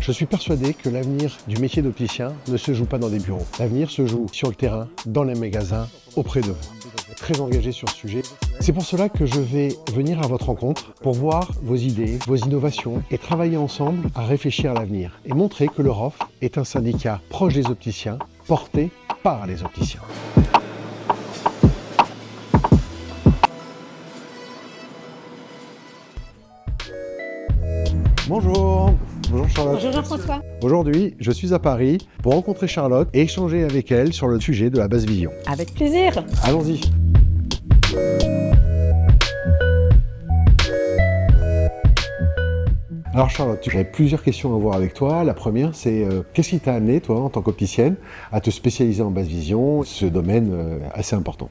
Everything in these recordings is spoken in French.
Je suis persuadé que l'avenir du métier d'opticien ne se joue pas dans des bureaux. L'avenir se joue sur le terrain, dans les magasins, auprès de vous. Très engagé sur ce sujet. C'est pour cela que je vais venir à votre rencontre pour voir vos idées, vos innovations et travailler ensemble à réfléchir à l'avenir et montrer que le ROF est un syndicat proche des opticiens, porté par les opticiens. Bonjour. Bonjour Charlotte. Bonjour Jean-François. Aujourd'hui, je suis à Paris pour rencontrer Charlotte et échanger avec elle sur le sujet de la basse vision. Avec plaisir. Allons-y. Alors Charlotte, j'avais plusieurs questions à voir avec toi. La première, c'est qu'est-ce qui t'a amené, toi, en tant qu'opticienne, à te spécialiser en basse vision, ce domaine assez important?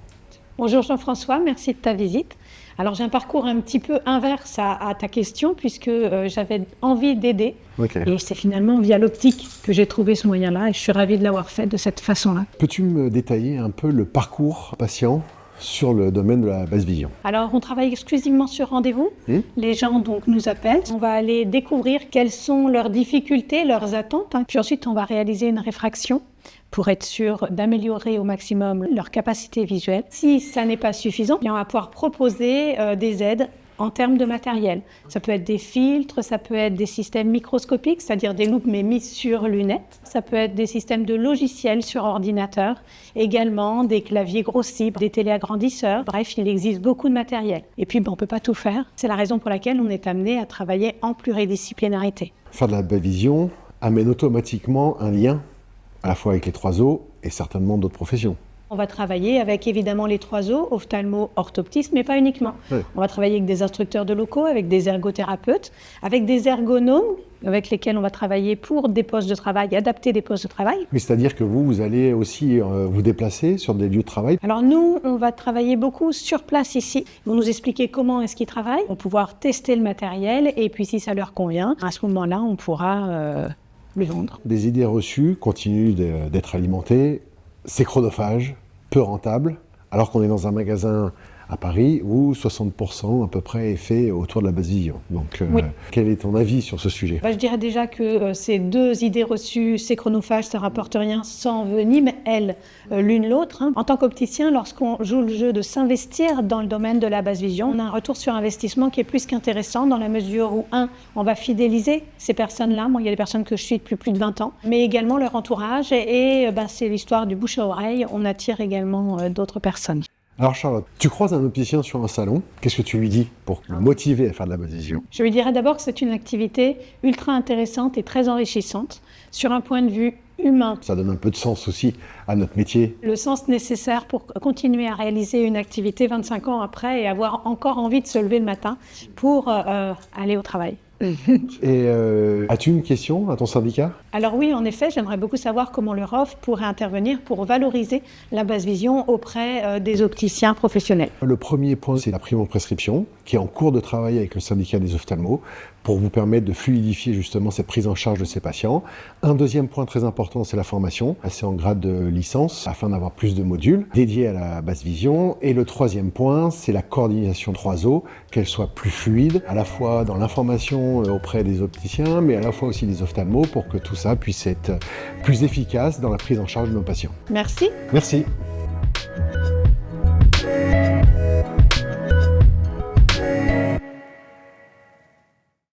Bonjour Jean-François, merci de ta visite. Alors j'ai un parcours un petit peu inverse à ta question puisque j'avais envie d'aider. Okay. Et c'est finalement via l'optique que j'ai trouvé ce moyen-là et je suis ravie de l'avoir fait de cette façon-là. Peux-tu me détailler un peu le parcours patient sur le domaine de la basse vision? Alors, on travaille exclusivement sur rendez-vous. Les gens donc nous appellent. On va aller découvrir quelles sont leurs difficultés, leurs attentes. Puis ensuite, on va réaliser une réfraction pour être sûr d'améliorer au maximum leur capacité visuelle. Si ça n'est pas suffisant, on va pouvoir proposer des aides en termes de matériel. Ça peut être des filtres, ça peut être des systèmes microscopiques, c'est-à-dire des loupes mais mises sur lunettes. Ça peut être des systèmes de logiciels sur ordinateur, également des claviers grossibles, des téléagrandisseurs. Bref, il existe beaucoup de matériel. Et puis, on ne peut pas tout faire. C'est la raison pour laquelle on est amené à travailler en pluridisciplinarité. Faire de la basse vision amène automatiquement un lien à la fois avec les 3O et certainement d'autres professions. On va travailler avec évidemment les 3O, ophtalmo, orthoptisme, mais pas uniquement. Oui. On va travailler avec des instructeurs de locaux, avec des ergothérapeutes, avec des ergonomes avec lesquels on va travailler pour des postes de travail, adapter des postes de travail. Oui, c'est-à-dire que vous allez aussi vous déplacer sur des lieux de travail. Alors nous, on va travailler beaucoup sur place ici. Ils vont nous expliquer comment est-ce qu'ils travaillent. On va pouvoir tester le matériel et puis si ça leur convient, à ce moment-là, on pourra le vendre. Des idées reçues continuent d'être alimentées. C'est chronophage, peu rentable, alors qu'on est dans un magasin à Paris où 60% à peu près est fait autour de la basse vision. Donc, oui. Quel est ton avis sur ce sujet? Je dirais déjà que ces deux idées reçues, c'est chronophage, ça ne rapporte rien, ça envenime, elles, l'une l'autre. En tant qu'opticien, lorsqu'on joue le jeu de s'investir dans le domaine de la basse vision, on a un retour sur investissement qui est plus qu'intéressant dans la mesure où, on va fidéliser ces personnes-là. Moi, il y a des personnes que je suis depuis plus de 20 ans, mais également leur entourage et c'est l'histoire du bouche à oreille. On attire également d'autres personnes. Alors Charlotte, tu croises un opticien sur un salon, qu'est-ce que tu lui dis pour le motiver à faire de la basse vision? Je lui dirais d'abord que c'est une activité ultra intéressante et très enrichissante sur un point de vue humain. Ça donne un peu de sens aussi à notre métier. Le sens nécessaire pour continuer à réaliser une activité 25 ans après et avoir encore envie de se lever le matin pour aller au travail. Et as-tu une question à ton syndicat? Alors oui, en effet, j'aimerais beaucoup savoir comment le ROF pourrait intervenir pour valoriser la basse vision auprès des opticiens professionnels. Le premier point, c'est la prime en prescription, qui est en cours de travail avec le syndicat des ophtalmos, pour vous permettre de fluidifier justement cette prise en charge de ces patients. Un deuxième point très important, c'est la formation, passer en grade de licence, afin d'avoir plus de modules dédiés à la basse vision. Et le troisième point, c'est la coordination 3O, qu'elle soit plus fluide, à la fois dans l'information auprès des opticiens, mais à la fois aussi des ophtalmos, pour que tout ça puisse être plus efficace dans la prise en charge de nos patients. Merci. Merci.